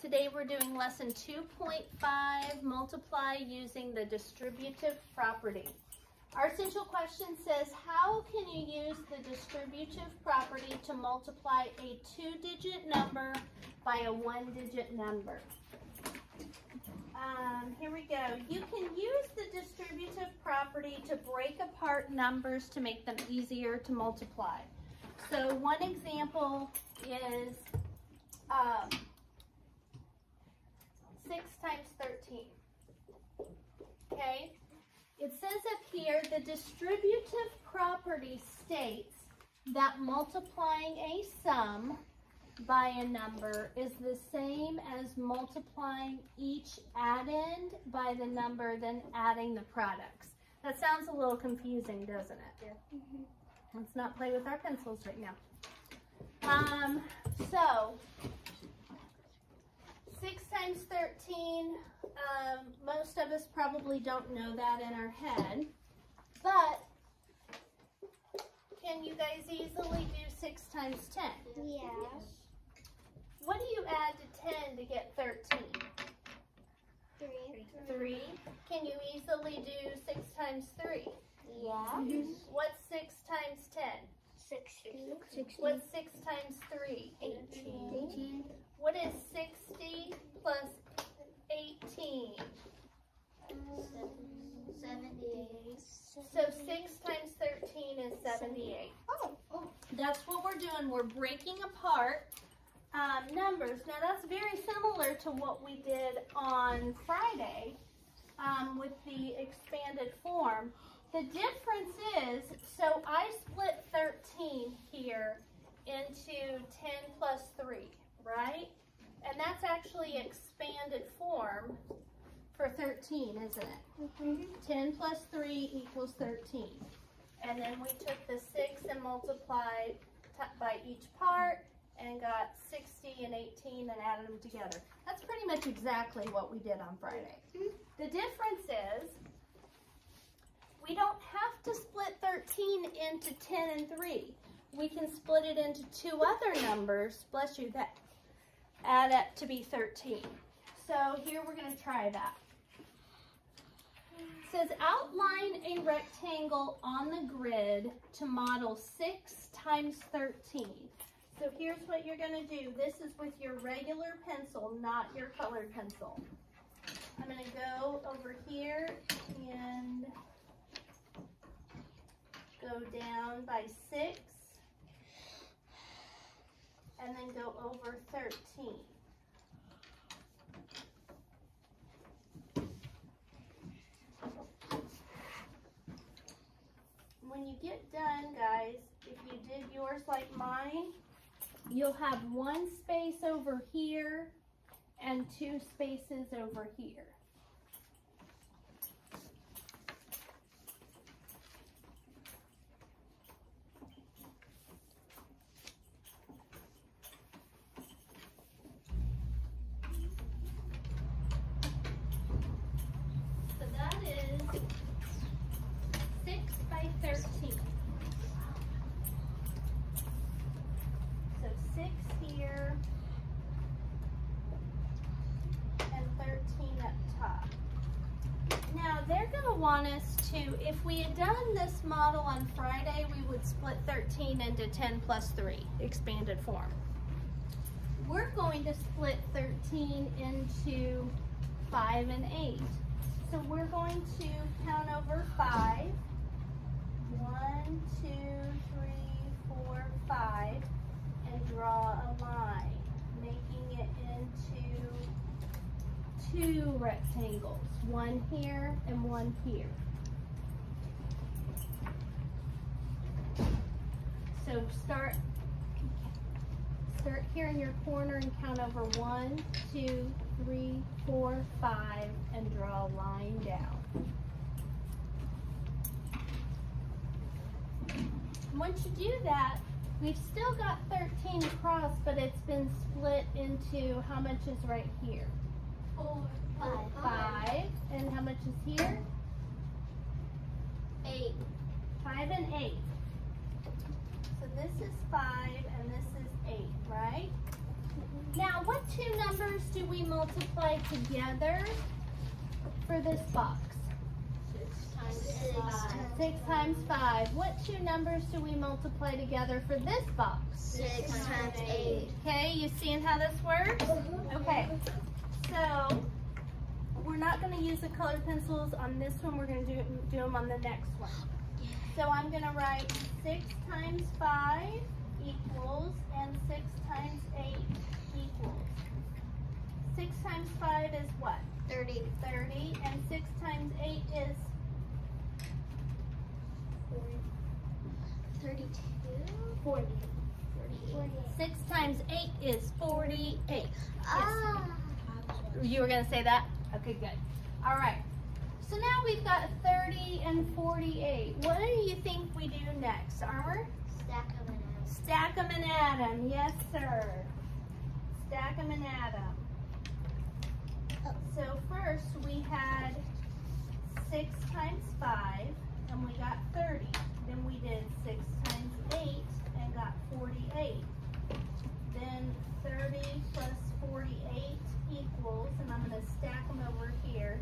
Today we're doing lesson 2.5, multiply using the distributive property. Our essential question says, how can you use the distributive property to multiply a 2-digit number by a 1-digit number? Here we go. You can use the distributive property to break apart numbers to make them easier to multiply. So one example is 6 times 13. Okay? It says up here, the distributive property states that multiplying a sum by a number is the same as multiplying each addend by the number, then adding the products. That sounds a little confusing, doesn't it? Yeah. Let's not play with our pencils right now. So 6 times 13, most of us probably don't know that in our head, but can you guys easily do 6 times 10? Yes. What do you add to 10 to get 13? 3. 3. Can you easily do 6 times 3? Yeah. What's 6 times 10? 60. What's 6 times 3? 18. What is 60 plus 18? 78. So 6 times 13 is 78. Oh. That's what we're doing. We're breaking apart numbers. Now that's very similar to what we did on Friday with the expanded form. The difference is, so I split 13 here into 10 plus 3, right? And that's actually expanded form for 13, isn't it? Mm-hmm. 10 plus 3 equals 13. And then we took the 6 and multiplied by each part and got 60 and 18 and added them together. That's pretty much exactly what we did on Friday. The difference is we don't have to split 13 into 10 and 3. We can split it into 2 other numbers, bless you, that add up to be 13. So here we're going to try that. It says outline a rectangle on the grid to model 6 times 13. So here's what you're going to do. This is with your regular pencil, not your colored pencil. I'm going to go over here and go down by 6 and then go over 13. When you get done, guys, if you did yours like mine, you'll have 1 space over here and 2 spaces over here. So that is 6 by 13. So 6 here and 13 up top. Now they're going to want us to, if we had done this model on Friday, we would split 13 into 10 plus 3, expanded form. We're going to split 13 into 5 and 8. So we're going to count over 5. 1, 2, 3, 4, 5, and draw a line, making it into 2 rectangles, 1 here and 1 here. So start here in your corner and count over 1, 2, 3, 4, 5, and draw a line down. Once you do that, we've still got 13 across, but it's been split into, how much is right here? 4, 5. And how much is here? 8. 5 and 8. So this is 5 and this is 8, right? Now, what two numbers do we multiply together for this box? 6 times 5. What two numbers do we multiply together for this box? 6 times 8. Okay, you seeing how this works? Okay, so we're not going to use the colored pencils on this one. We're going to do them on the next one. So I'm going to write 6 times 5 equals, and 6 times 8 equals. 6 times 5 is what? 30. 30, and 6 times 8 is 32. 40. 6 times 8 is 48. Yes. Ah. You were going to say that? Okay, good. All right. So now we've got 30 and 48. What do you think we do next, Armor? Stack them and add. Stack them and add them. Yes, sir. Stack them and add them. So first we had 6 times 5 and we got 30. Then we did 6 times 8 and got 48. Then 30 plus 48 equals, and I'm going to stack them over here.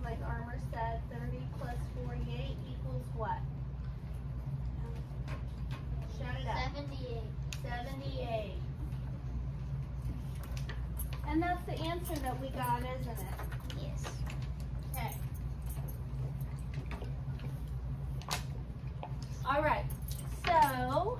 Like Armor said, 30 plus 48 equals what? Shout it out. 78. 78. And that's the answer that we got, isn't it? Yes. Okay. All right. So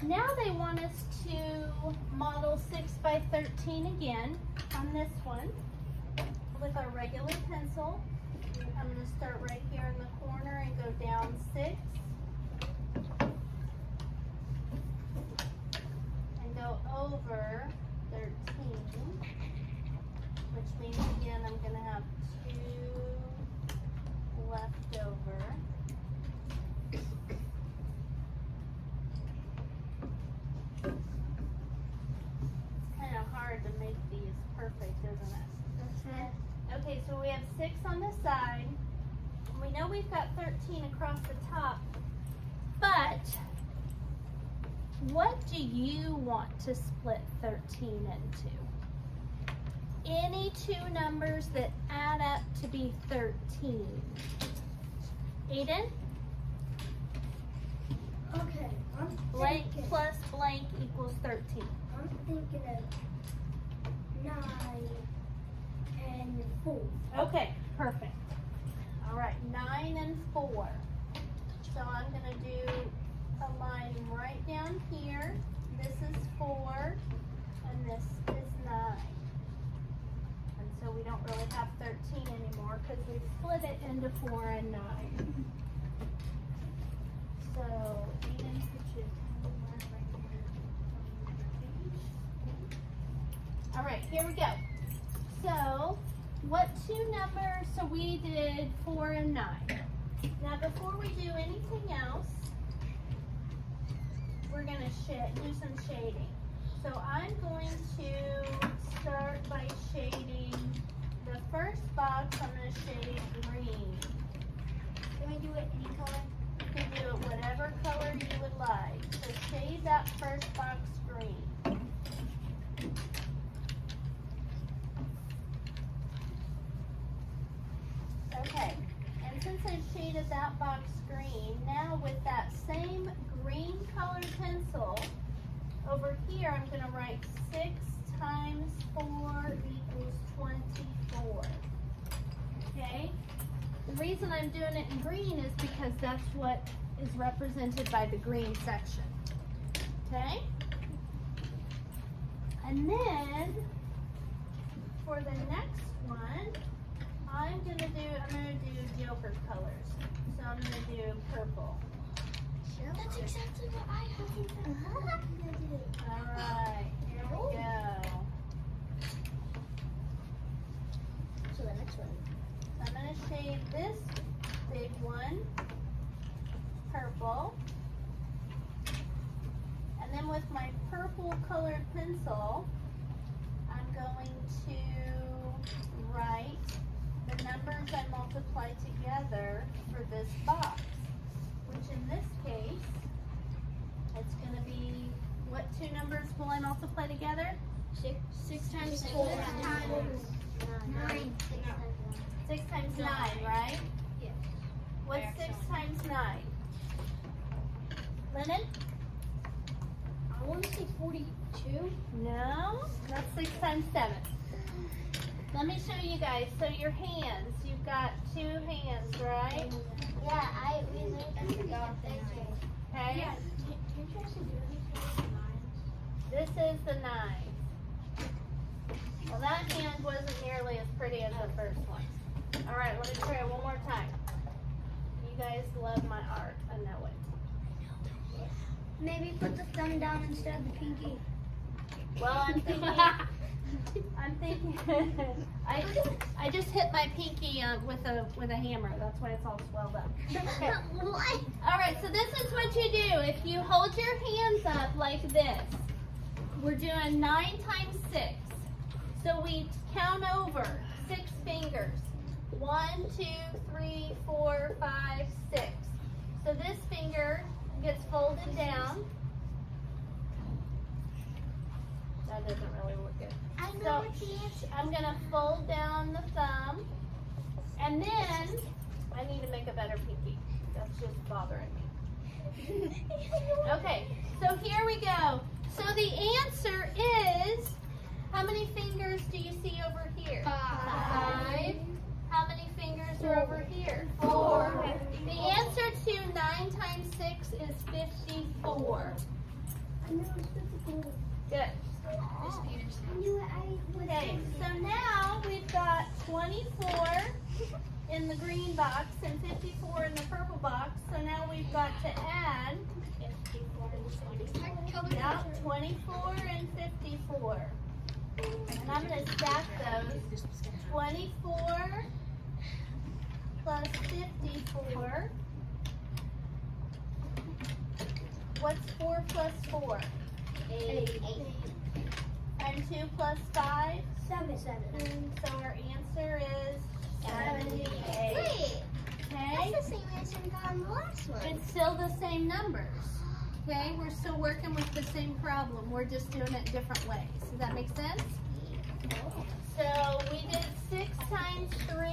now they want us to model 6 by 13 again on this one with our regular pencil. I'm going to start right here in the corner and go down 6 and go over 13, which means again I'm going to have 2 left over. Kind of hard to make these perfect, isn't it? Okay, so we have 6 on the side. We know we've got 13 across the top, but what do you want to split 13 into? Any two numbers that add up to be 13. Aiden? Okay, I'm Blank thinking. plus blank equals 13. I'm thinking of 9 and 4. Okay, perfect. All right, 9 and 4. So I'm going to do a line right down here. This is 4, and this is 9. And so we don't really have 13 anymore because we split it into 4 and 9. So, Aiden, put your mark right here. All right, here we go. So, what two numbers? So we did 4 and 9. Now before we do anything else, we're going to do some shading. So I'm going to start by shading the first box. I'm going to shade green. Can we do it any color? You can do it whatever color you would like. So shade that first box green. Okay, and since I shaded that box green, now with that same green colored pencil, over here I'm going to write 6 times 4 equals 24. Okay? The reason I'm doing it in green is because that's what is represented by the green section. Okay? And then, for the next one, I'm gonna do Joker colors. So I'm gonna do purple. That's exactly what I have. Alright, here we go. So the next one. I'm gonna shade this big one purple. And then with my purple colored pencil, I'm going to write the numbers I multiply together for this box, which in this case, it's going to be, what two numbers will I multiply together? 6 times 4 times 9. 6 times 9, right? Yes. What's 6 times 9? Lennon? I want to say 42. No, that's 6 times 7. Let me show you guys. So your hands, you've got 2 hands, right? Yeah, we forgot that. Okay? Yeah. Can you actually do anything? This is the 9. Well, that hand wasn't nearly as pretty as the first one. All right, let me try it one more time. You guys love my art. I know it. Maybe put the thumb down instead of the pinky. Well, I'm thinking, I just hit my pinky with a hammer. That's why it's all swelled up. Okay. What? All right, so this is what you do. If you hold your hands up like this, we're doing 9 times 6. So we count over 6 fingers. 1, 2, 3, 4, 5, 6. So this finger gets folded down. That doesn't really look good. I know So what the answer. I'm gonna fold down the thumb, and then I need to make a better pinky. That's just bothering me. Okay, so here we go. So the answer is, how many fingers do you see over here? 5. How many fingers are over here? 4. The answer to 9 times 6 is 54. I know it's 54. Good. I knew it. Okay, so now we've got 24 in the green box and 54 in the purple box. So now we've got to add 24 and 54. And I'm going to stack those. 24 plus 54. What's 4 plus 4? 8. And 2 plus 5? 7. So our answer is 78. Wait, Okay? that's the same answer we got on the last one. It's still the same numbers. Okay? We're still working with the same problem. We're just doing it different ways. Does that make sense? So we did 6 times 3.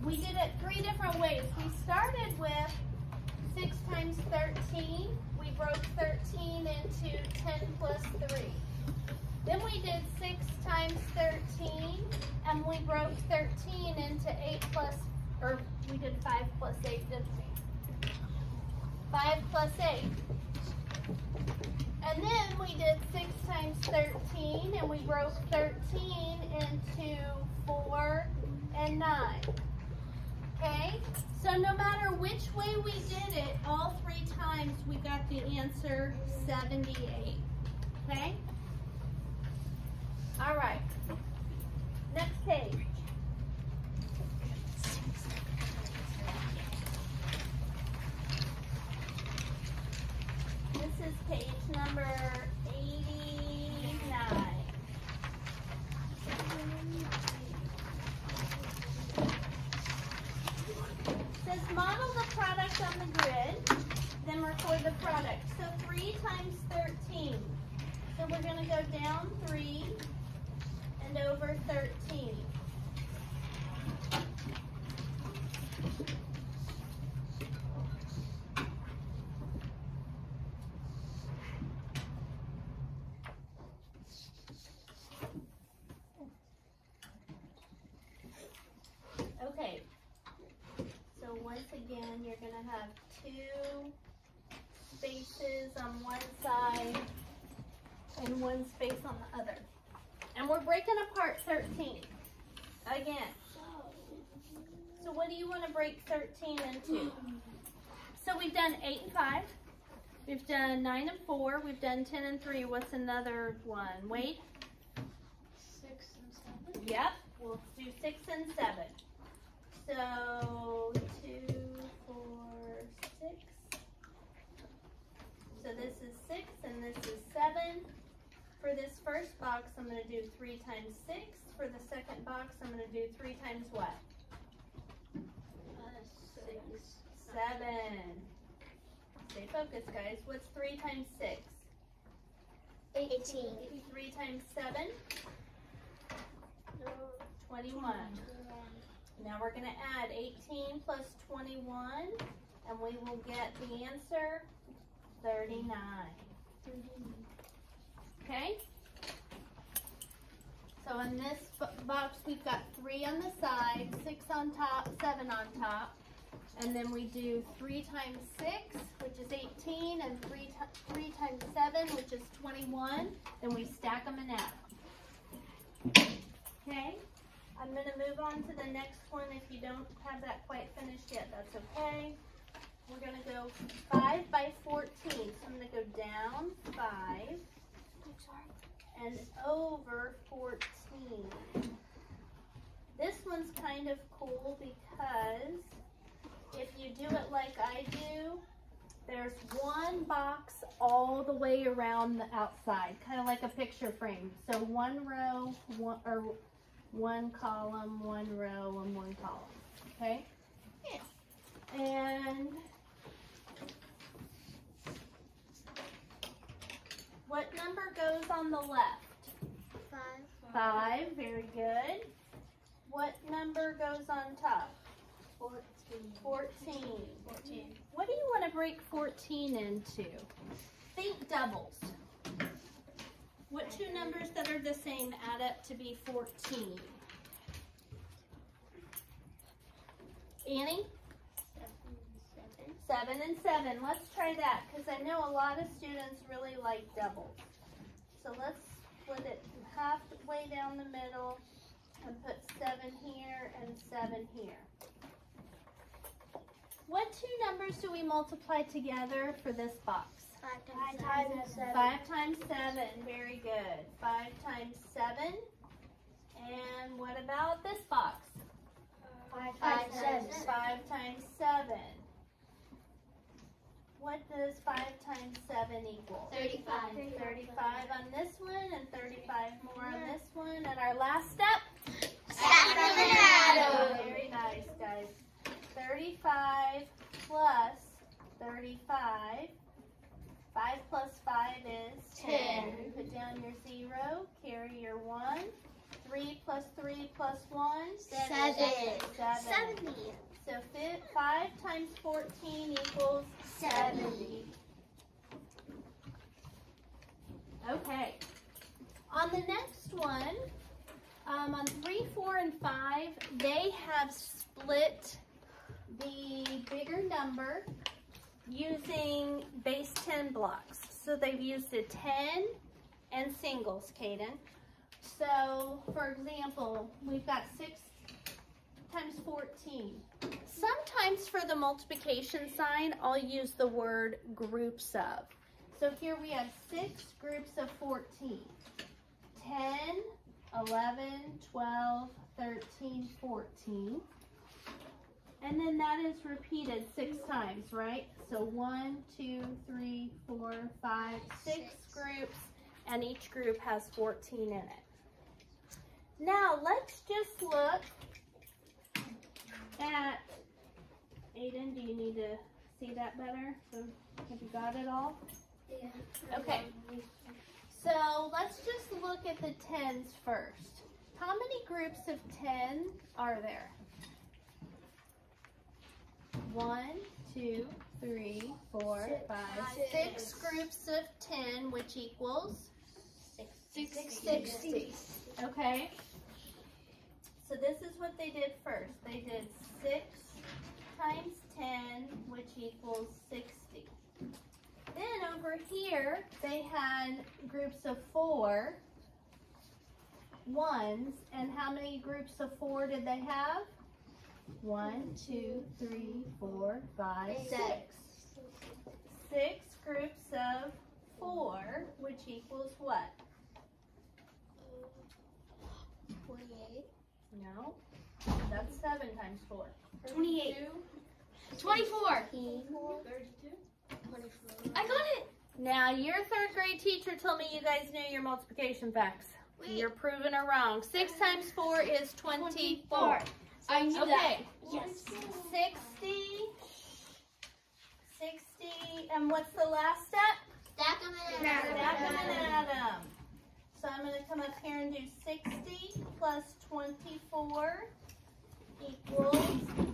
We did it 3 different ways. We started with 6 times 13. We broke 13 into 10 plus 3. Then we did 6 times 13, and we broke 13 into 8 plus, or we did 5 plus 8, didn't we? 5 plus 8. And then we did 6 times 13, and we broke 13 into 4 and 9. Okay? So no matter which way we did it, all 3 times we got the answer 78. Okay? All right. Next page. This is page number 89. Says model the product on the grid, then record the product. So 3 times 13. So we're going to go down 3 and over 13. Okay. So once again, you're going to have 2 spaces on one side and 1 space on the other. And we're breaking apart 13. Again. So what do you want to break 13 into? So we've done 8 and 5. We've done 9 and 4. We've done 10 and 3. What's another one? Wait. 6 and 7. Yep. We'll do 6 and 7. So 2, 4, 6. So this is 6 and this is 7. For this first box, I'm going to do 3 times 6. For the second box, I'm going to do 3 times what? 6. 7. Stay focused, guys. What's 3 times 6? 18. 3 times 7? 21. Now we're going to add 18 plus 21, and we will get the answer 39. Okay? So in this box, we've got 3 on the side, 6 on top, 7 on top. And then we do 3 times 6, which is 18, and 3 times 7, which is 21. Then we stack them and add them. Okay? I'm going to move on to the next one. If you don't have that quite finished yet, that's okay. We're going to go 5 by 14. So I'm going to go down 5 and over 14. This one's kind of cool because if you do it like I do, there's one box all the way around the outside, kind of like a picture frame. So one row, one column, one row, and one column. Okay? Yeah. And what number goes on the left? 5. 5. Very good. What number goes on top? 14. 14. What do you want to break 14 into? Think doubles. What 2 numbers that are the same add up to be 14? Annie? 7 and 7. Let's try that because I know a lot of students really like doubles. So let's split it halfway down the middle and put 7 here and 7 here. What 2 numbers do we multiply together for this box? 5 times 7. 5 times 7. Very good. 5 times 7. And what about this box? 5 times 7. 5 times 7. What does 5 times 7 equal? 35. 35 on this one and 35 more on this one. And our last step? Stack them and add them. Very nice, guys. 35 plus 35. 5 plus 5 is 10. 10. Put down your 0. Carry your 1. 3 plus 3 plus 1. 7. 70. So 5 times 14 equals 70. Okay. On the next one, on 3, 4, and 5, they have split the bigger number using base 10 blocks. So they've used a 10 and singles, Caden. So, for example, we've got 6 times 14. Sometimes for the multiplication sign, I'll use the word groups of. So here we have 6 groups of 14. 10, 11, 12, 13, 14. And then that is repeated 6 times, right? So 1, 2, 3, 4, 5, 6 groups, and each group has 14 in it. Now let's just look at, Aiden, do you need to see that better? So have you got it all? Yeah. Okay. So let's just look at the 10s first. How many groups of 10 are there? 1, 2, 3, 4, 5, 6 groups of 10, which equals 60. Okay. So this is what they did first. They did 6 times 10, which equals 60. Then over here, they had groups of 4 ones. And how many groups of 4 did they have? 1, 2, 3, 4, 5, 6. 6 groups of 4, which equals what? 28. No, that's 7 times 4. 28. 24. 24. 24. I got it. Now, your 3rd grade teacher told me you guys knew your multiplication facts. Wait. You're proving her wrong. 6 times 4 is 24. I knew that. Okay. Yes. 60 and what's the last step? Stack them and Stack them and add them. So I'm going to come up here and do 60 plus 24 equals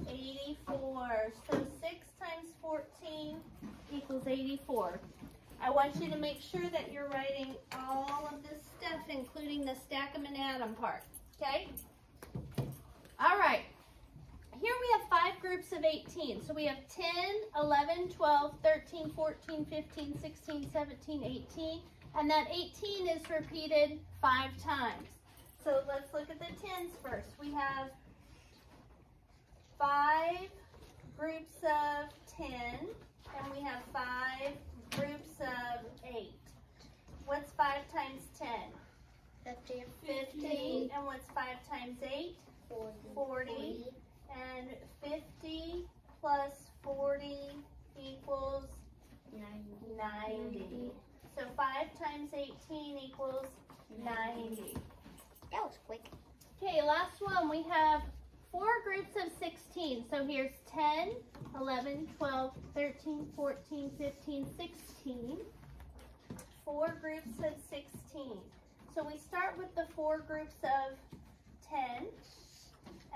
84. So 6 times 14 equals 84. I want you to make sure that you're writing all of this stuff, including the stack them and add them part. Okay? All right. Here we have 5 groups of 18. So we have 10, 11, 12, 13, 14, 15, 16, 17, 18. And that 18 is repeated 5 times. So let's look at the 10s first. We have 5 groups of 10, and we have 5 groups of 8. What's 5 times 10? 50. And what's 5 times 8? 40. And 50 plus 40 equals 90. So 5 times 18 equals 90. That was quick. Okay, last one. We have 4 groups of 16. So here's 10, 11, 12, 13, 14, 15, 16. 4 groups of 16. So we start with the 4 groups of 10.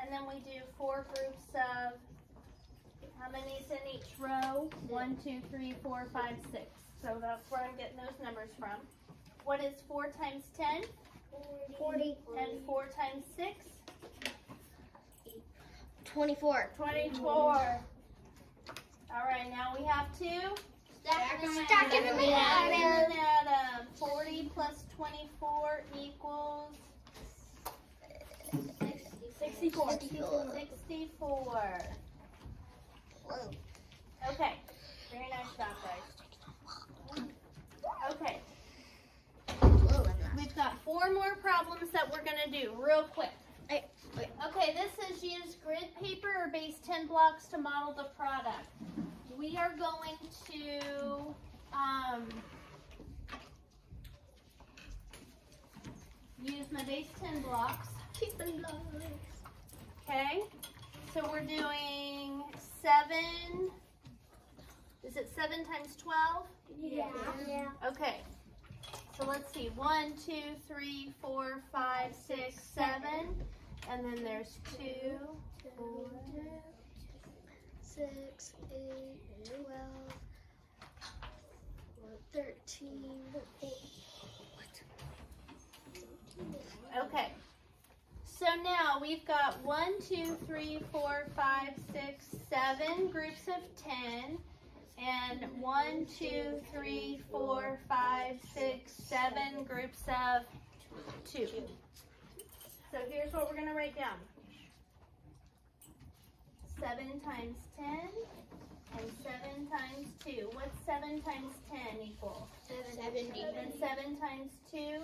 And then we do 4 groups of, how many's in each row? 1, 2, 3, 4, 5, 6. So that's where I'm getting those numbers from. What is 4 times 10? 40. And 4 times 6? 24. 24. All right, now we have to Stack them add them. 40 plus 24 equals 64. 64. Whoa. Okay. Very nice job, guys. Okay. We've got 4 more problems that we're going to do real quick. Okay, this says use grid paper or base 10 blocks to model the product. We are going to use my base 10 blocks. Okay, so we're doing 7. Is it 7 times 12? Yeah. Okay, so let's see. 1, 2, 3, 4, 5, 6, 7. And then there's 2, 4, 6, 8, 12, 13. Okay. So now we've got 1, 2, 3, 4, 5, 6, 7 groups of 10. And 1, 2, 3, 4, 5, 6, 7 groups of 2. So here's what we're going to write down. 7 times 10 and 7 times 2. What's 7 times 10 equal? 70. And 7 times 2?